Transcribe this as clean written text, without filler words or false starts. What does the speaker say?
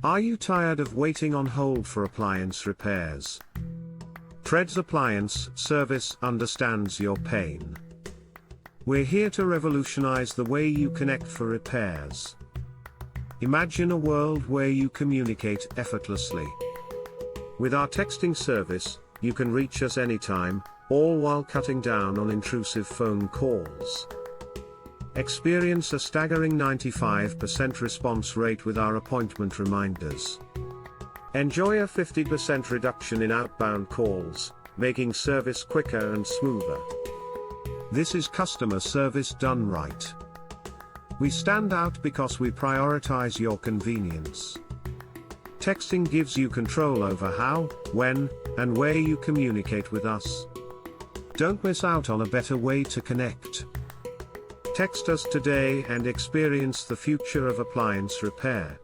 Are you tired of waiting on hold for appliance repairs? Fred's Appliance Service understands your pain. We're here to revolutionize the way you connect for repairs. Imagine a world where you communicate effortlessly. With our texting service, you can reach us anytime, all while cutting down on intrusive phone calls. Experience a staggering 95% response rate with our appointment reminders. Enjoy a 50% reduction in outbound calls, making service quicker and smoother. This is customer service done right. We stand out because we prioritize your convenience. Texting gives you control over how, when, and where you communicate with us. Don't miss out on a better way to connect. Text us today and experience the future of appliance repair.